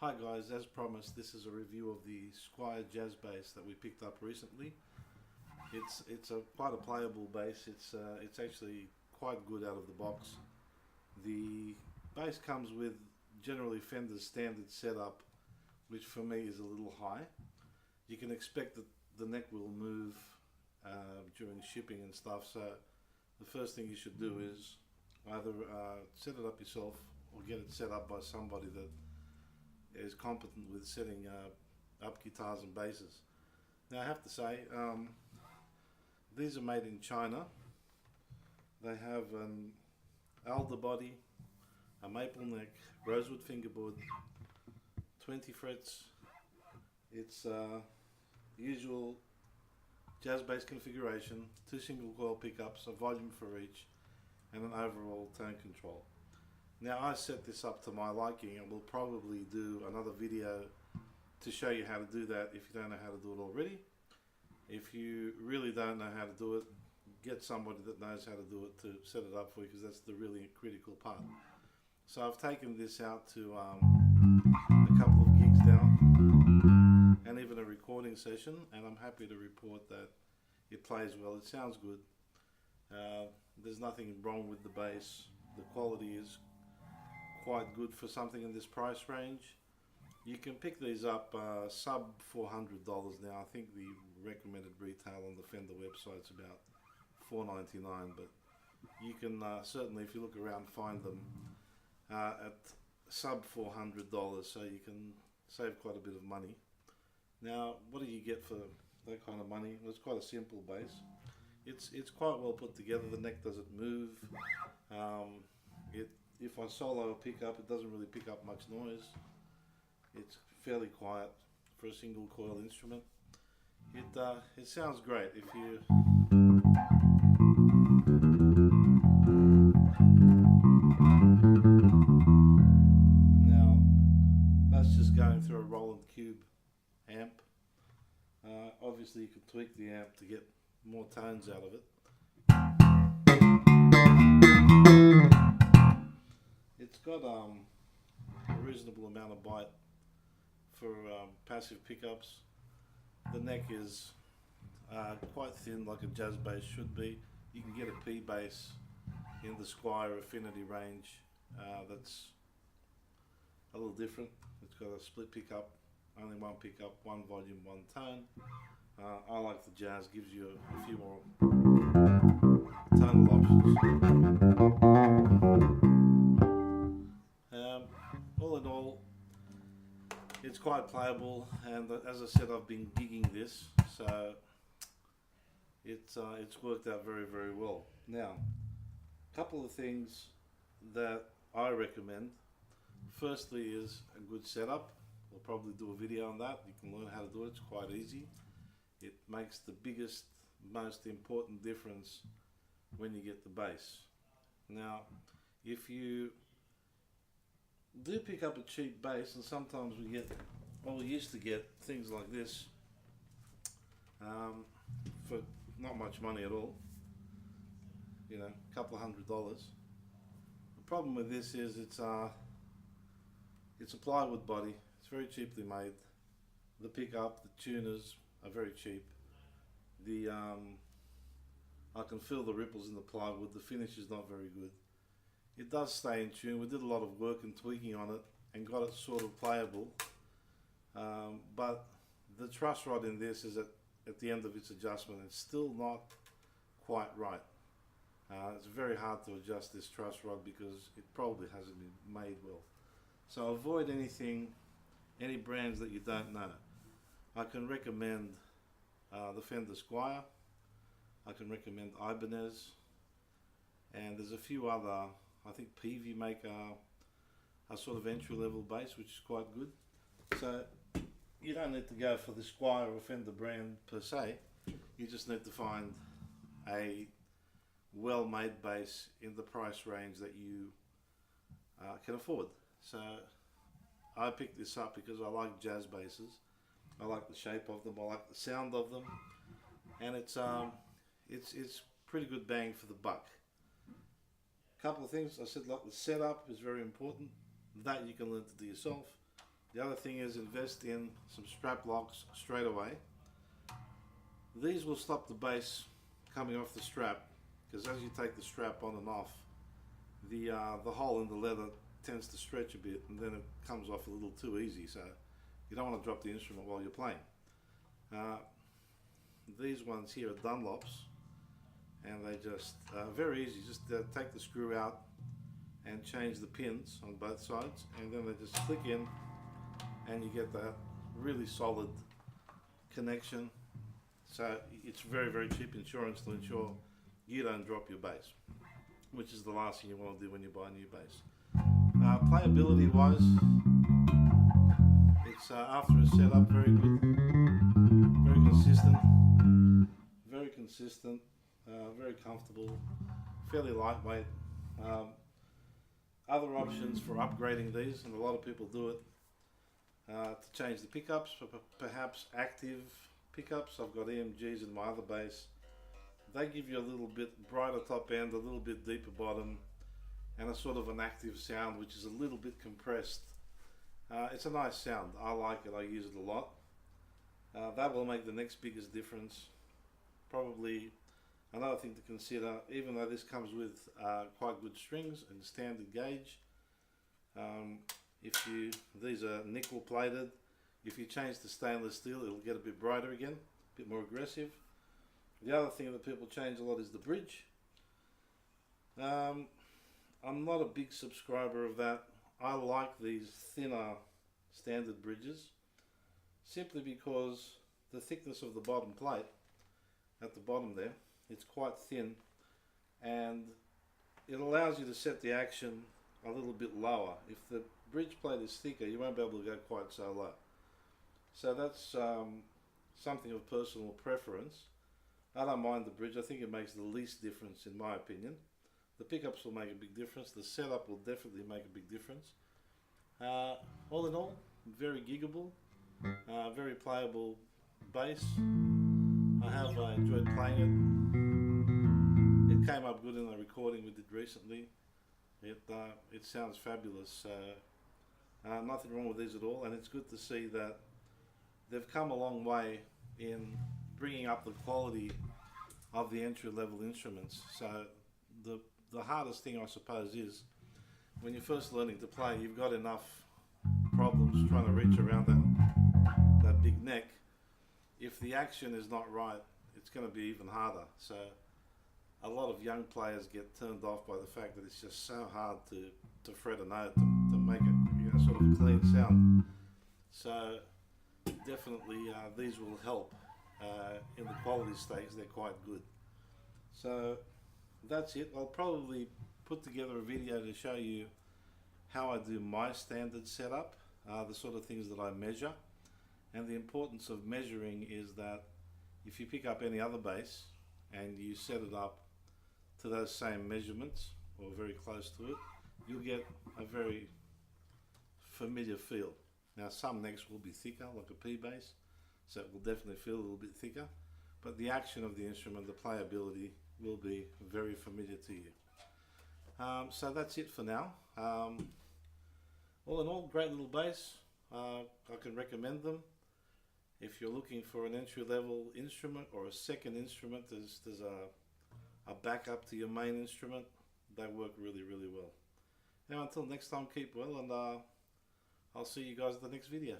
Hi guys, as promised, this is a review of the Squier Jazz Bass that we picked up recently. It's quite a playable bass. It's actually quite good out of the box. The bass comes with generally Fender's standard setup, which for me is a little high. You can expect that the neck will move during shipping and stuff, so the first thing you should do is either set it up yourself or get it set up by somebody that is competent with setting up guitars and basses. Now I have to say, these are made in China. They have an alder body, a maple neck, rosewood fingerboard, 20 frets. It's usual jazz bass configuration, 2 single coil pickups, a volume for each, and an overall tone control. Now I set this up to my liking, and we'll probably do another video to show you how to do that if you don't know how to do it already. If you really don't know how to do it, get somebody that knows how to do it to set it up for you, because that's the really critical part. So I've taken this out to a couple of gigs now and even a recording session, and I'm happy to report that it plays well. It sounds good. There's nothing wrong with the bass. The quality is quite good for something in this price range. You can pick these up sub $400 now. I think the recommended retail on the Fender website is about $4.99, but you can certainly, if you look around, find them at sub $400, so you can save quite a bit of money. Now, what do you get for that kind of money? Well, it's quite a simple bass. It's quite well put together. The neck doesn't move. If I solo a pickup, it doesn't really pick up much noise. It's fairly quiet for a single coil instrument. It sounds great if you now that's just going through a Roland Cube amp. Obviously you can tweak the amp to get more tones out of it. It's got a reasonable amount of bite for passive pickups. The neck is quite thin, like a jazz bass should be. You can get a P bass in the Squier Affinity range that's a little different. It's got a split pickup, only one pickup, one volume, one tone. I like the jazz, gives you a few more tonal options. All in all, it's quite playable, and as I said, I've been gigging this, so it's worked out very, very well. Now, a couple of things that I recommend. Firstly is a good setup. We'll probably do a video on that. You can learn how to do it. It's quite easy. It makes the biggest, most important difference when you get the bass. Now, if you do pick up a cheap bass, and sometimes we get, well, we used to get things like this for not much money at all, you know, a couple of $100. The problem with this is it's a plywood body. It's very cheaply made. The pickup, the tuners are very cheap. I can feel the ripples in the plywood. The finish is not very good. It does stay in tune. We did a lot of work and tweaking on it and got it sort of playable. But the truss rod in this is at the end of its adjustment. It's still not quite right. It's very hard to adjust this truss rod because it probably hasn't been made well. So avoid any brands that you don't know. I can recommend the Fender Squier. I can recommend Ibanez, and there's a few other. I think Peavey make a sort of entry-level bass, which is quite good. So you don't need to go for the Squier or Fender brand per se. You just need to find a well-made bass in the price range that you can afford. So I picked this up because I like jazz basses. I like the shape of them. I like the sound of them, and it's pretty good bang for the buck. Couple of things I said, like the setup is very important. That you can learn to do yourself. The other thing is invest in some strap locks straight away. These will stop the bass coming off the strap, because as you take the strap on and off, the hole in the leather tends to stretch a bit, and then it comes off a little too easy, so you don't want to drop the instrument while you're playing. These ones here are Dunlops, and they just very easy. Just take the screw out and change the pins on both sides, and then they just click in, and you get that really solid connection. So it's very, very cheap insurance to ensure you don't drop your bass, which is the last thing you want to do when you buy a new bass. Playability wise, it's after a setup, very good, very consistent, very comfortable, fairly lightweight. Other options for upgrading these, and a lot of people do it, to change the pickups, perhaps active pickups. I've got EMGs in my other bass. They give you a little bit brighter top end, a little bit deeper bottom, and a sort of an active sound which is a little bit compressed. It's a nice sound. I like it. I use it a lot. That will make the next biggest difference. Probably another thing to consider, even though this comes with quite good strings and standard gauge, these are nickel plated. If you change to stainless steel, it'll get a bit brighter again, a bit more aggressive. The other thing that people change a lot is the bridge. I'm not a big subscriber of that. I like these thinner standard bridges, simply because the thickness of the bottom plate at the bottom there, it's quite thin, and it allows you to set the action a little bit lower. If the bridge plate is thicker, you won't be able to go quite so low. So that's something of personal preference. I don't mind the bridge. I think it makes the least difference in my opinion. The pickups will make a big difference. The setup will definitely make a big difference. All in all, very giggable, very playable bass. I have enjoyed playing it. It came up good in a recording we did recently. It sounds fabulous. Nothing wrong with these at all, and it's good to see that they've come a long way in bringing up the quality of the entry-level instruments. So the hardest thing, I suppose, is when you're first learning to play, you've got enough problems trying to reach around that big neck. If the action is not right, it's going to be even harder. So a lot of young players get turned off by the fact that it's just so hard to fret a note to make it, sort of a clean sound. So definitely these will help in the quality stakes. They're quite good. So that's it. I'll probably put together a video to show you how I do my standard setup, the sort of things that I measure. And the importance of measuring is that if you pick up any other bass and you set it up to those same measurements or very close to it, you'll get a very familiar feel. Now some necks will be thicker, like a P bass, so it will definitely feel a little bit thicker, but the action of the instrument, the playability, will be very familiar to you. So that's it for now. All in all, great little bass. I can recommend them. If you're looking for an entry-level instrument or a second instrument, there's a backup to your main instrument. They work really, really well. Now until next time, keep well, and I'll see you guys in the next video.